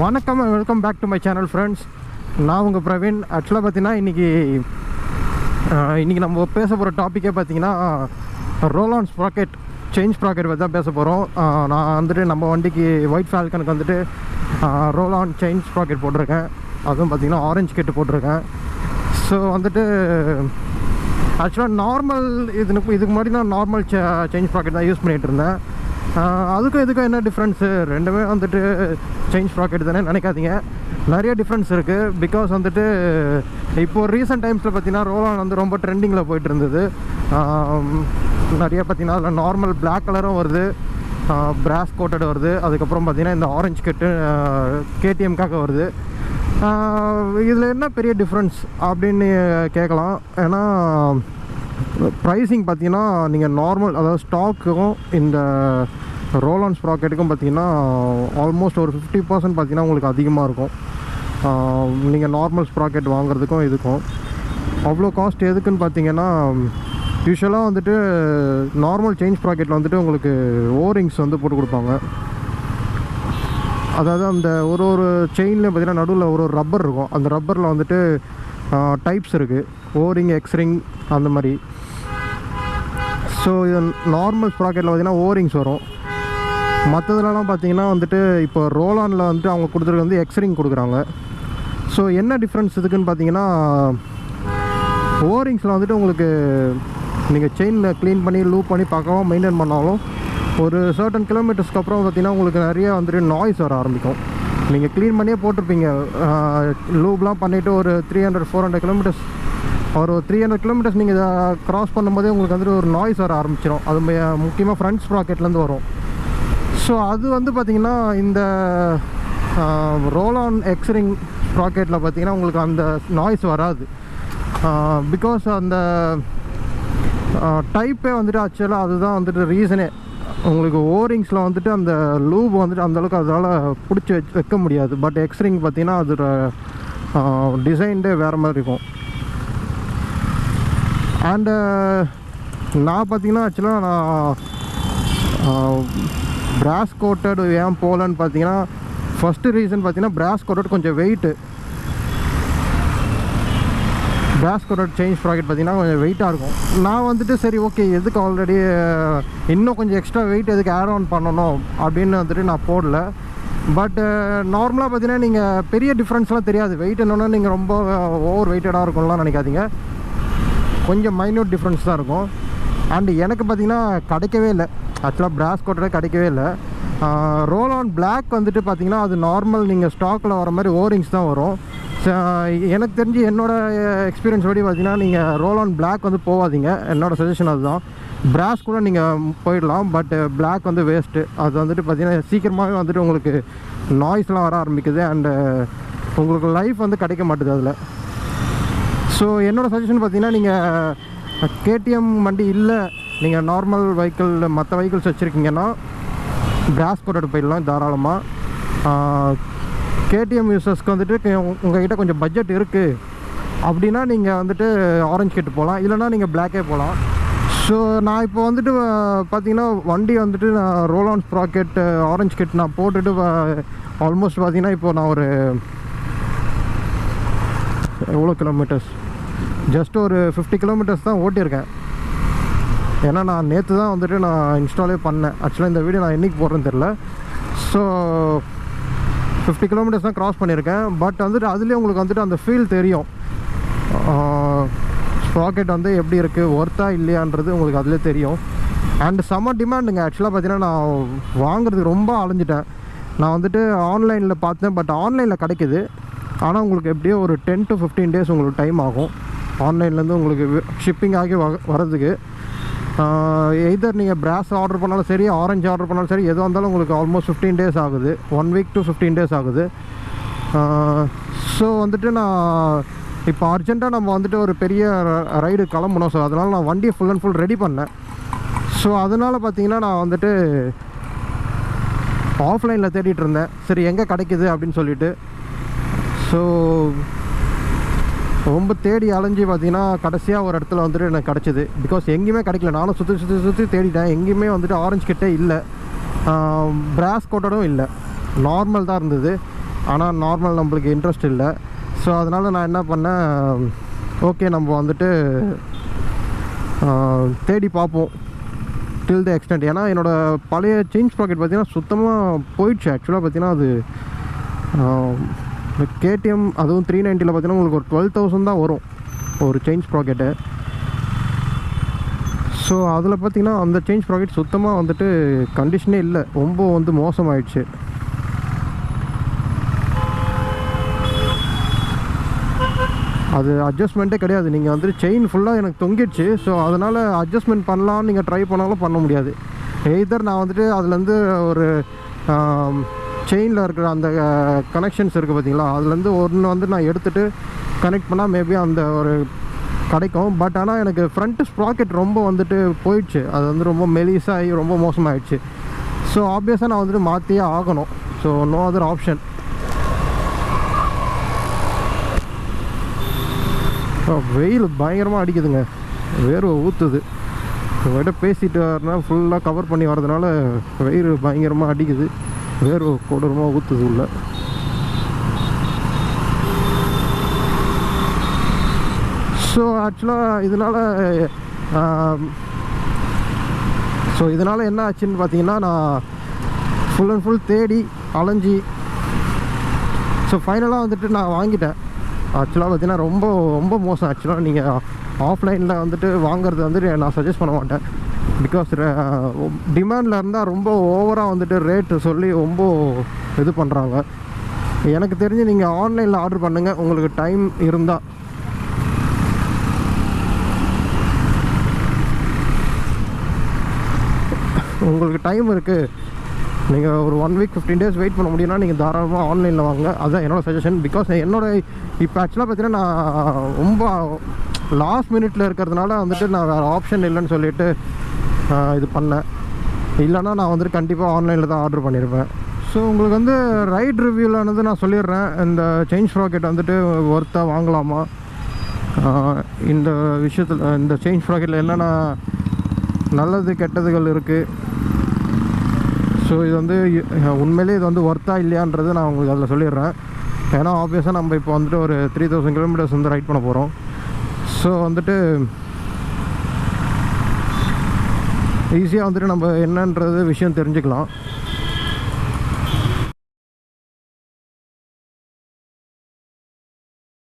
வணக்கம் and welcome back to my channel friends. நான் உங்கள் பிரவீன். ஆக்சுவலாக பார்த்தீங்கன்னா இன்றைக்கி நம்ம பேச போகிற டாப்பிக்கே பார்த்தீங்கன்னா ரோலான் ஸ்ப்ராக்கெட் செயின் ஸ்ப்ராக்கெட் பற்றி தான் பேச போகிறோம். நான் வந்துட்டு நம்ம வண்டிக்கு ஒயிட் ஃபால்கனுக்கு வந்துட்டு ரோலான் செயின் ஸ்ப்ராக்கெட் போட்டிருக்கேன். அதுவும் பார்த்திங்கன்னா ஆரஞ்சு கெட்டு போட்டிருக்கேன். ஸோ வந்துட்டு ஆக்சுவலாக நார்மல் இதுக்கு முன்னாடி நான் நார்மல் செயின் ஸ்ப்ராக்கெட் தான் யூஸ் பண்ணிகிட்டு இருந்தேன். அதுக்கும் இதுக்கும் என்ன டிஃப்ரென்ஸு? ரெண்டுமே வந்துட்டு செயின் ஸ்ப்ராக்கெட் தானே நினைக்காதீங்க, நிறைய டிஃப்ரென்ஸ் இருக்குது. பிகாஸ் வந்துட்டு இப்போது ரீசெண்ட் டைம்ஸில் பார்த்தீங்கன்னா ரோலான் வந்து ரொம்ப ட்ரெண்டிங்கில் போயிட்டு இருந்தது. நிறைய பார்த்தீங்கன்னா அதில் நார்மல் பிளாக் கலரும் வருது, பிராஸ் கோட்டட் வருது. அதுக்கப்புறம் பார்த்தீங்கன்னா இந்த ஆரஞ்சு கட்டு கேடிஎம்காக வருது. இதில் என்ன பெரிய டிஃப்ரென்ஸ் அப்படின்னு கேட்கலாம். ஏன்னா ப்ரைஸிங் பார்த்தீங்கன்னா நீங்கள் நார்மல் அதாவது ஸ்டாக்குக்கும் இந்த ரோலான் ஸ்ப்ராக்கெட்டுக்கும் பார்த்தீங்கன்னா ஆல்மோஸ்ட் ஒரு 50% பார்த்தீங்கன்னா உங்களுக்கு அதிகமாக இருக்கும். நீங்கள் நார்மல் ஸ்ப்ராக்கெட் வாங்குறதுக்கும் இதுக்கும் அவ்வளோ காஸ்ட் எதுக்குன்னு பார்த்தீங்கன்னா, யூஸ்வலாக வந்துட்டு நார்மல் செயின் ஸ்ப்ராக்கெட்டில் வந்துட்டு உங்களுக்கு ஓரிங்ஸ் வந்து போட்டு கொடுப்பாங்க. அதாவது அந்த ஒரு செயின்லேயும் பார்த்தீங்கன்னா நடுவில் ஒரு ரப்பர் இருக்கும். அந்த ரப்பரில் வந்துட்டு டைப்ஸ் இருக்குது, ஓரிங், எக்ஸ்ரிங், அந்த மாதிரி. ஸோ இது நார்மல் ஸ்ப்ராக்கெட்டில் பார்த்தீங்கன்னா ஓரிங்ஸ் வரும். மற்றதுலலாம் பார்த்தீங்கன்னா வந்துட்டு இப்போ ரோலானில் வந்துட்டு அவங்க கொடுத்துருக்கு வந்து எக்ஸ்ரிங் கொடுக்குறாங்க. ஸோ என்ன டிஃப்ரென்ஸ் இதுக்குன்னு பார்த்தீங்கன்னா, ஓரிங்ஸில் வந்துட்டு உங்களுக்கு நீங்கள் செயினில் க்ளீன் பண்ணி லூப் பண்ணி பக்கமாக மெயின்டைன் பண்ணாலும் ஒரு சர்டன் கிலோமீட்டர்ஸ்க்கு அப்புறம் பார்த்தீங்கன்னா உங்களுக்கு நிறைய வந்துட்டு நாய்ஸ் வர ஆரம்பிக்கும். நீங்கள் க்ளீன் பண்ணியே போட்டிருப்பீங்க, லூப்லாம் பண்ணிவிட்டு ஒரு 300-400 கிலோமீட்டர்ஸ், ஒரு 300 கிலோமீட்டர்ஸ் நீங்கள் இதை க்ராஸ் பண்ணும்போதே உங்களுக்கு வந்துட்டு ஒரு நாய்ஸ் வர ஆரம்பிச்சிடும். அது முக்கியமாக ஃப்ரண்ட் ஸ்ப்ராக்கெட்லேருந்து வரும். ஸோ அது வந்து பார்த்திங்கன்னா இந்த ரோலான் எக்ஸ்ரிங் ஸ்ப்ராக்கெட்டில் பார்த்திங்கன்னா உங்களுக்கு அந்த நாய்ஸ் வராது. பிகாஸ் அந்த டைப்பே வந்துட்டு ஆக்சுவலாக அதுதான் வந்துட்டு ரீசனே. உங்களுக்கு ஓரிங்ஸில் வந்துட்டு அந்த லூப் வந்துட்டு அந்தளவுக்கு அதனால் பிடிச்சி வைக்க முடியாது. பட் எக்ஸ்ரிங் பார்த்திங்கன்னா அதோட டிசைன்டே வேறு மாதிரி இருக்கும். அண்டு நான் பார்த்திங்கன்னா ஆக்சுவலாக நான் பிராஸ் கோட்டட் ஏன் போகலன்னு பார்த்தீங்கன்னா, ஃபஸ்ட்டு ரீசன் பார்த்தீங்கன்னா பிராஸ் கோட்டட் கொஞ்சம் வெயிட்டு. பிராஸ் கோட்டட் செயின் ஸ்ப்ராக்கெட் பார்த்தீங்கன்னா கொஞ்சம் வெயிட்டாக இருக்கும். நான் வந்துட்டு சரி ஓகே, எதுக்கு ஆல்ரெடி இன்னும் கொஞ்சம் எக்ஸ்ட்ரா வெயிட் எதுக்கு ஆட் ஆன் பண்ணணும் அப்படின்னு வந்துட்டு நான் போடல. பட் நார்மலாக பார்த்தீங்கன்னா நீங்கள் பெரிய டிஃப்ரென்ஸ்லாம் தெரியாது. வெயிட் என்னென்னா நீங்கள் ரொம்ப ஓவர் வெயிட்டடாக இருக்கும்லாம் நினைக்காதீங்க, கொஞ்சம் மைன்யூட் டிஃப்ரென்ஸ் தான் இருக்கும். அண்டு எனக்கு பார்த்திங்கன்னா கிடைக்கவே இல்லை, ஆக்சுவலாக பிராஸ் கோட்டடே கிடைக்கவே இல்லை. ரோலான் பிளாக் வந்துட்டு பார்த்திங்கன்னா அது நார்மல் நீங்கள் ஸ்டாக்கில் வர மாதிரி ஓரிங்ஸ் தான் வரும். எனக்கு தெரிஞ்சு என்னோடய எக்ஸ்பீரியன்ஸ் படி பார்த்திங்கன்னா நீங்கள் ரோலான் பிளாக் வந்து போகாதீங்க, என்னோடய சஜஷன் அதுதான். பிராஸ் கூட நீங்கள் போயிடலாம், பட் பிளாக் வந்து வேஸ்ட்டு. அது வந்துட்டு பார்த்திங்கன்னா சீக்கிரமாகவே வந்துட்டு உங்களுக்கு நாய்ஸ்லாம் வர ஆரம்பிக்குது. அண்டு உங்களுக்கு லைஃப் வந்து கிடைக்க மாட்டுது அதில். ஸோ என்னோடய சஜஷன் பார்த்தீங்கன்னா, நீங்கள் கேடிஎம் வண்டி இல்லை, நீங்கள் நார்மல் வெஹிக்கிள் மற்ற வெஹிக்கிள்ஸ் வச்சுருக்கீங்கன்னா பிராஸ் கோட்டட் போயிடலாம் தாராளமாக. கேடிஎம் யூசர்ஸ்க்கு வந்துட்டு உங்கள்கிட்ட கொஞ்சம் பட்ஜெட் இருக்குது அப்படின்னா நீங்கள் வந்துட்டு ஆரஞ்சு கெட்டு போகலாம், இல்லைனா நீங்கள் பிளாக்கே போகலாம். ஸோ நான் இப்போ வந்துட்டு பார்த்திங்கன்னா வண்டி வந்துட்டு நான் ரோலான் ஸ்ப்ராக்கெட் ஆரஞ்சு கெட் நான் போட்டுட்டு ஆல்மோஸ்ட் பார்த்திங்கன்னா இப்போ நான் ஒரு எவ்வளோ கிலோமீட்டர்ஸ், ஜஸ்ட் ஒரு 50 கிலோமீட்டர்ஸ் தான் ஓட்டியிருக்கேன். ஏன்னா நான் நேற்று தான் வந்துட்டு நான் இன்ஸ்டாலே பண்ணேன். ஆக்சுவலாக இந்த வீடியோ நான் என்றைக்கு போடுறேன்னு தெரில. ஸோ 50 கிலோமீட்டர்ஸ் தான் க்ராஸ் பண்ணியிருக்கேன். பட் வந்துட்டு அதுலேயே உங்களுக்கு வந்துட்டு அந்த ஃபீல் தெரியும், ஸ்ப்ராக்கெட் வந்து எப்படி இருக்குது, ஒர்த்தா இல்லையான்றது உங்களுக்கு அதிலே தெரியும். அண்டு செம்ம டிமாண்டுங்க. ஆக்சுவலாக பார்த்தீங்கன்னா நான் வாங்குறதுக்கு ரொம்ப அலைஞ்சிட்டேன். நான் வந்துட்டு ஆன்லைனில் பார்த்தேன், பட் ஆன்லைனில் கிடைக்கிது. ஆனால் உங்களுக்கு எப்படியோ ஒரு 10 to 15 days உங்களுக்கு டைம் ஆகும் ஆன்லைன்லேருந்து உங்களுக்கு ஷிப்பிங் ஆகி வரதுக்கு. எதர் நீங்கள் பிராஸ் ஆர்டர் பண்ணாலும் சரி, ஆரஞ்சு ஆர்டர் பண்ணாலும் சரி, எதுவாக இருந்தாலும் உங்களுக்கு ஆல்மோஸ்ட் 15 days ஆகுது, 1 week to 15 days ஆகுது. ஸோ வந்துட்டு நான் இப்போ அர்ஜெண்ட்டாக நம்ம வந்துட்டு ஒரு பெரிய ரைடு கிளம்பணும். ஸோ அதனால் நான் வண்டியை ஃபுல் அண்ட் ஃபுல் ரெடி பண்ணேன். ஸோ அதனால் பார்த்தீங்கன்னா நான் வந்துட்டு ஆஃப்லைனில் தேடிட்டு இருந்தேன், சரி எங்கே கிடைக்கிது அப்படின்னு சொல்லிட்டு. ஸோ ரொம்ப தேடி அலைஞ்சி பார்த்திங்கன்னா கடைசியாக ஒரு இடத்துல வந்துட்டு எனக்கு கிடச்சிது. பிகாஸ் எங்கேயுமே கிடைக்கல, நானும் சுற்றி தேடிட்டேன், எங்கேயுமே வந்துட்டு ஆரஞ்சு கிட்டே இல்லை, பிராஸ் கோட்டடும் இல்லை, நார்மல் தான் இருந்தது. ஆனால் நார்மல் நம்மளுக்கு இன்ட்ரெஸ்ட் இல்லை. ஸோ அதனால் நான் என்ன பண்ணேன், ஓகே நம்ம வந்துட்டு தேடி பார்ப்போம் டில் த எக்ஸ்டென்ட். ஏன்னா என்னோடய பழைய செயின் ஸ்ப்ராக்கெட் பார்த்திங்கன்னா சுத்தமாக போயிடுச்சு. ஆக்சுவலாக பார்த்திங்கன்னா அது கேடிஎம் அதுவும் 390 பார்த்திங்கன்னா உங்களுக்கு ஒரு 12,000 தான் வரும் ஒரு செயின் ஸ்ப்ராக்கெட்டு. ஸோ அதில் பார்த்திங்கன்னா அந்த செயின் ஸ்ப்ராக்கெட் சுத்தமாக வந்துட்டு கண்டிஷனே இல்லை, ரொம்ப வந்து மோசமாயிடுச்சு. அது அட்ஜஸ்ட்மெண்ட்டே கிடையாது. நீங்கள் வந்துட்டு செயின் ஃபுல்லாக எனக்கு தொங்கிடுச்சு. ஸோ அதனால் அட்ஜஸ்ட்மெண்ட் பண்ணலான்னு நீங்கள் ட்ரை பண்ணாலும் பண்ண முடியாது. எய்தர் நான் வந்துட்டு அதுலேருந்து ஒரு செயினில் இருக்கிற அந்த கனெக்ஷன்ஸ் இருக்குது பார்த்தீங்களா, அதுலேருந்து ஒன்று வந்து நான் எடுத்துகிட்டு கனெக்ட் பண்ணால் மேபி அந்த ஒரு கிடைக்கும். பட் ஆனால் எனக்கு ஃப்ரண்ட்டு ஸ்ப்ராக்கெட் ரொம்ப வந்துட்டு போயிடுச்சு. அது வந்து ரொம்ப மெலிசாகி ரொம்ப மோசமாகிடுச்சு. ஸோ ஆப்வியஸாக நான் வந்துட்டு மாற்றியே ஆகணும். So no other option. வெயில் பயங்கரமாக அடிக்குதுங்க, வேர்வை ஊற்றுது. விட பேசிட்டு வரனா ஃபுல்லாக கவர் பண்ணி வரதுனால வெயில் பயங்கரமாக அடிக்குது, வேர்வை கொடூரமாக ஊற்றுது உள்ள. ஸோ ஆக்சுவலாக இதனால் என்ன ஆச்சுன்னு பார்த்தீங்கன்னா, நான் ஃபுல் அண்ட் ஃபுல் தேடி அலைஞ்சி ஸோ ஃபைனலாக வந்துட்டு நான் வாங்கிட்டேன். ஆக்சுவலாக பார்த்தீங்கன்னா ரொம்ப ரொம்ப மோசம். ஆக்சுவலாக நீங்கள் ஆஃப்லைனில் வந்துட்டு வாங்குறது வந்துட்டு நான் சஜஸ்ட் பண்ண மாட்டேன். பிகாஸ் டிமாண்டில் இருந்தால் ரொம்ப ஓவராக வந்துட்டு ரேட்டு சொல்லி ரொம்ப இது பண்ணுறாங்க. எனக்கு தெரிஞ்சு நீங்கள் ஆன்லைனில் ஆர்டர் பண்ணுங்கள், உங்களுக்கு டைம் இருந்தால். உங்களுக்கு டைம் இருக்குது, நீங்கள் ஒரு 1 வீக் 15 days வெயிட் பண்ண முடியும்னா நீங்கள் தாராளமாக ஆன்லைனில் வாங்க. அதுதான் என்னோடய சஜஷன். பிகாஸ் இப்போ ஆக்சுவலாக பார்த்தீங்கன்னா நான் ரொம்ப லாஸ்ட் மினிட்ல இருக்கிறதுனால வந்துட்டு நான் வேறு ஆப்ஷன் இல்லைன்னு சொல்லிட்டு இது பண்ணேன். இல்லைனா நான் வந்துட்டு கண்டிப்பாக ஆன்லைனில் தான் ஆர்டர் பண்ணியிருப்பேன். ஸோ உங்களுக்கு வந்து ரைட் ரிவ்யூவில் நான் சொல்லிடுறேன், இந்த செயின் ஸ்ப்ராக்கெட் வந்துட்டு ஒர்த்தாக வாங்கலாமா, இந்த விஷயத்தில் இந்த செயின் ஸ்ப்ராக்கெட்டில் என்னென்ன நல்லது கெட்டதுகள் இருக்குது. ஸோ இது வந்து உண்மையிலே இது வந்து ஒர்த்தா இல்லையான்றது நான் உங்களுக்கு அதில் சொல்லிடுறேன். ஏன்னா ஆப்வியஸாக நம்ம இப்போ வந்துட்டு ஒரு 3000 கிலோமீட்டர்ஸ் வந்து ரைட் பண்ண போகிறோம். ஸோ வந்துட்டு ஈஸியாக வந்துட்டு நம்ம என்னன்றது விஷயம் தெரிஞ்சுக்கலாம்.